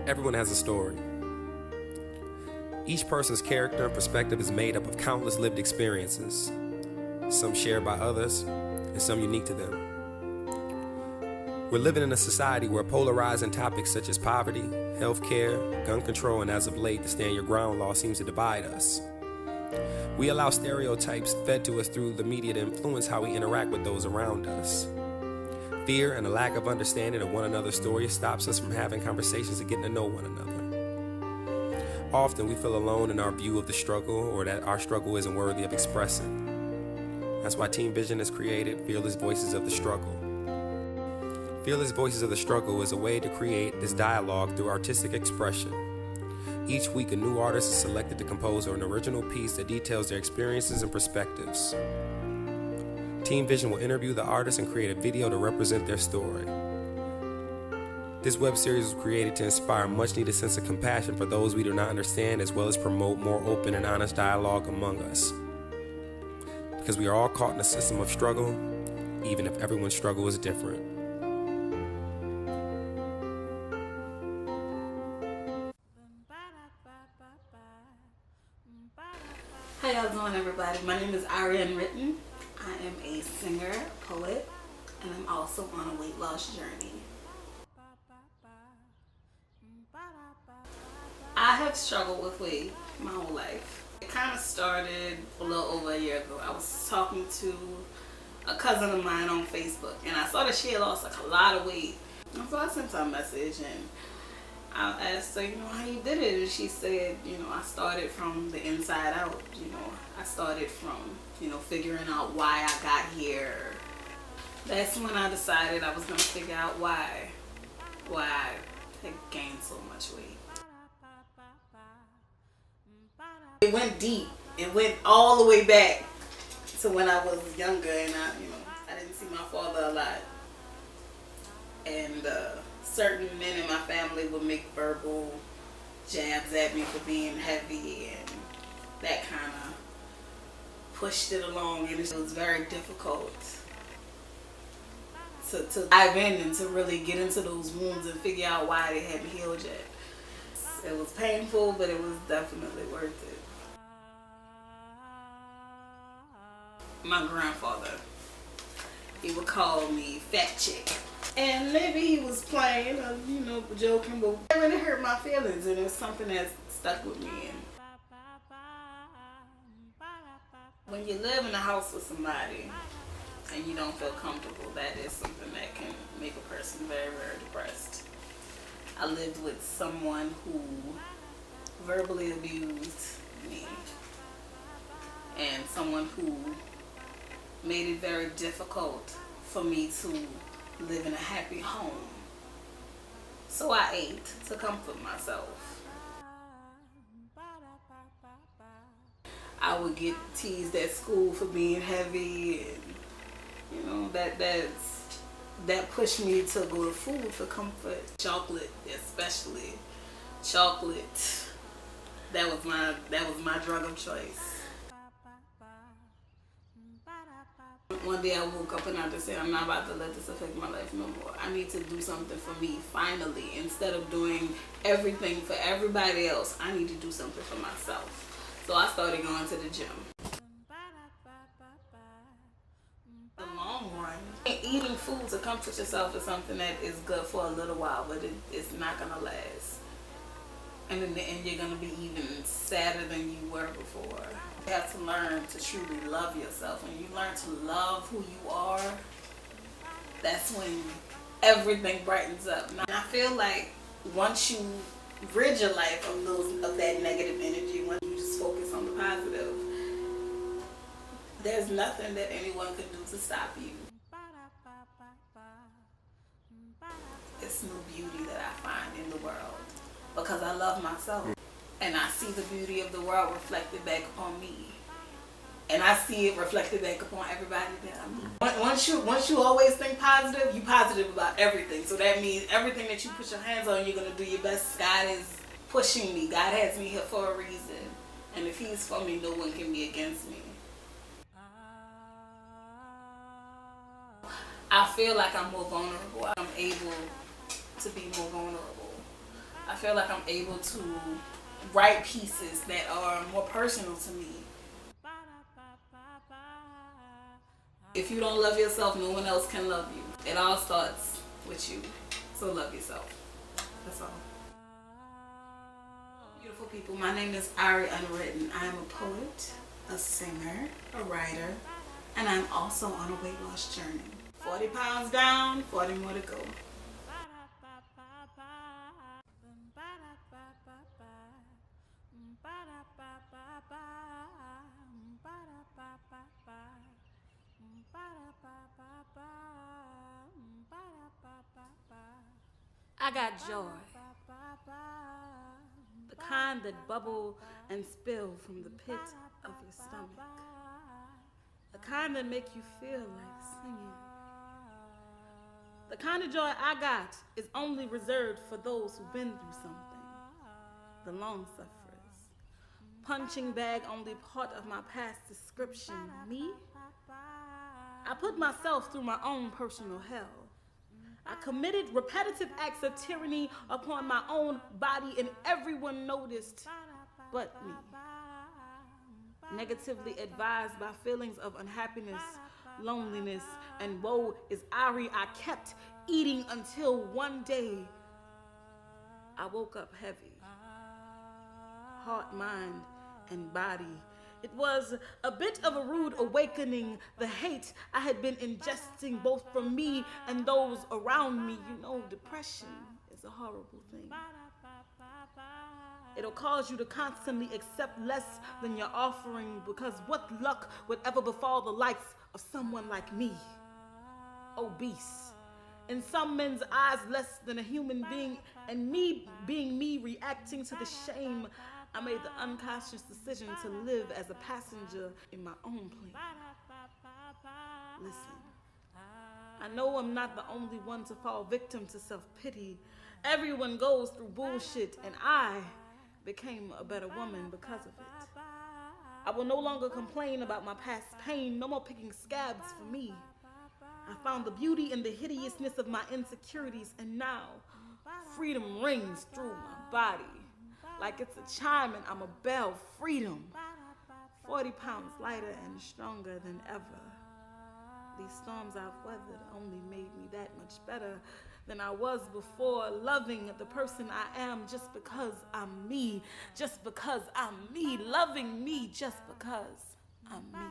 Everyone has a story. Each person's character and perspective is made up of countless lived experiences, some shared by others and some unique to them. We're living in a society where polarizing topics such as poverty, healthcare, gun control, and as of late, the stand your ground law seems to divide us. We allow stereotypes fed to us through the media to influence how we interact with those around us. Fear and a lack of understanding of one another's stories stops us from having conversations and getting to know one another. Often we feel alone in our view of the struggle, or that our struggle isn't worthy of expressing. That's why TeamVision has created Fearless Voices of the Struggle. Fearless Voices of the Struggle is a way to create this dialogue through artistic expression. Each week, a new artist is selected to compose an original piece that details their experiences and perspectives. TeamVision will interview the artist and create a video to represent their story. This web series was created to inspire a much-needed sense of compassion for those we do not understand, as well as promote more open and honest dialogue among us. Because we are all caught in a system of struggle, even if everyone's struggle is different. How y'all doing, everybody? My name is Ari UnWritten. I am a singer, poet, and I'm also on a weight loss journey. I have struggled with weight my whole life. It kind of started a little over a year ago. I was talking to a cousin of mine on Facebook, and I saw that she had lost like a lot of weight. And so I sent her a message, and I asked her, how you did it? And she said, I started from the inside out. I started from, figuring out why I got here. That's when I decided I was going to figure out why I had gained so much weight. It went deep. It went all the way back to when I was younger, and I didn't see my father a lot. And certain men in my family would make verbal jabs at me for being heavy, and that kind of pushed it along, and it was very difficult to dive in and to really get into those wounds and figure out why they hadn't healed yet. It was painful, but it was definitely worth it. My grandfather, he would call me fat chick. And maybe he was playing or, joking, but it really hurt my feelings, and it was something that stuck with me. And when you live in a house with somebody and you don't feel comfortable, that is something that can make a person very, very depressed. I lived with someone who verbally abused me, and someone who made it very difficult for me to live in a happy home. So I ate to comfort myself. I would get teased at school for being heavy, and that pushed me to go to food for comfort. Chocolate, especially chocolate. That was my drug of choice. One day I woke up and I just said, I'm not about to let this affect my life no more. I need to do something for me, finally. Instead of doing everything for everybody else, I need to do something for myself. So I started going to the gym. In the long run, eating food to comfort yourself is something that is good for a little while, but it's not going to last. And in the end, you're going to be even sadder than you were before. You have to learn to truly love yourself. When you learn to love who you are, that's when everything brightens up. And I feel like once you rid your life of that negative energy, when you just focus on the positive, there's nothing that anyone can do to stop you. It's new beauty that I find in the world because I love myself. And I see the beauty of the world reflected back upon me. And I see it reflected back upon everybody that I meet. Once you always think positive, you're positive about everything. So that means everything that you put your hands on, you're going to do your best. God is pushing me. God has me here for a reason. And if He's for me, no one can be against me. I feel like I'm more vulnerable. I'm able to be more vulnerable. I feel like I'm able to write pieces that are more personal to me. If you don't love yourself, no one else can love you. It all starts with you. So love yourself. That's all. Beautiful people, my name is Ari UnWritten. I am a poet, a singer, a writer, and I'm also on a weight loss journey. 40 pounds down, 40 more to go. I got joy, the kind that bubble and spill from the pit of your stomach, the kind that make you feel like singing. The kind of joy I got is only reserved for those who've been through something, the long sufferers. Punching bag only part of my past description. Me? I put myself through my own personal hell. I committed repetitive acts of tyranny upon my own body, and everyone noticed but me. Negatively advised by feelings of unhappiness, loneliness, and woe is Ari, I kept eating until one day I woke up heavy. Heart, mind, and body. It was a bit of a rude awakening, the hate I had been ingesting both from me and those around me. You know, depression is a horrible thing. It'll cause you to constantly accept less than you're offering, because what luck would ever befall the likes of someone like me? Obese. In some men's eyes, less than a human being, and me being me, reacting to the shame, I made the unconscious decision to live as a passenger in my own plane. Listen, I know I'm not the only one to fall victim to self-pity. Everyone goes through bullshit, and I became a better woman because of it. I will no longer complain about my past pain, no more picking scabs for me. I found the beauty in the hideousness of my insecurities, and now freedom rings through my body. Like it's a chime and I'm a bell. Freedom. 40 pounds lighter and stronger than ever. These storms I've weathered only made me that much better than I was before, loving the person I am just because I'm me, just because I'm me, loving me just because I'm me.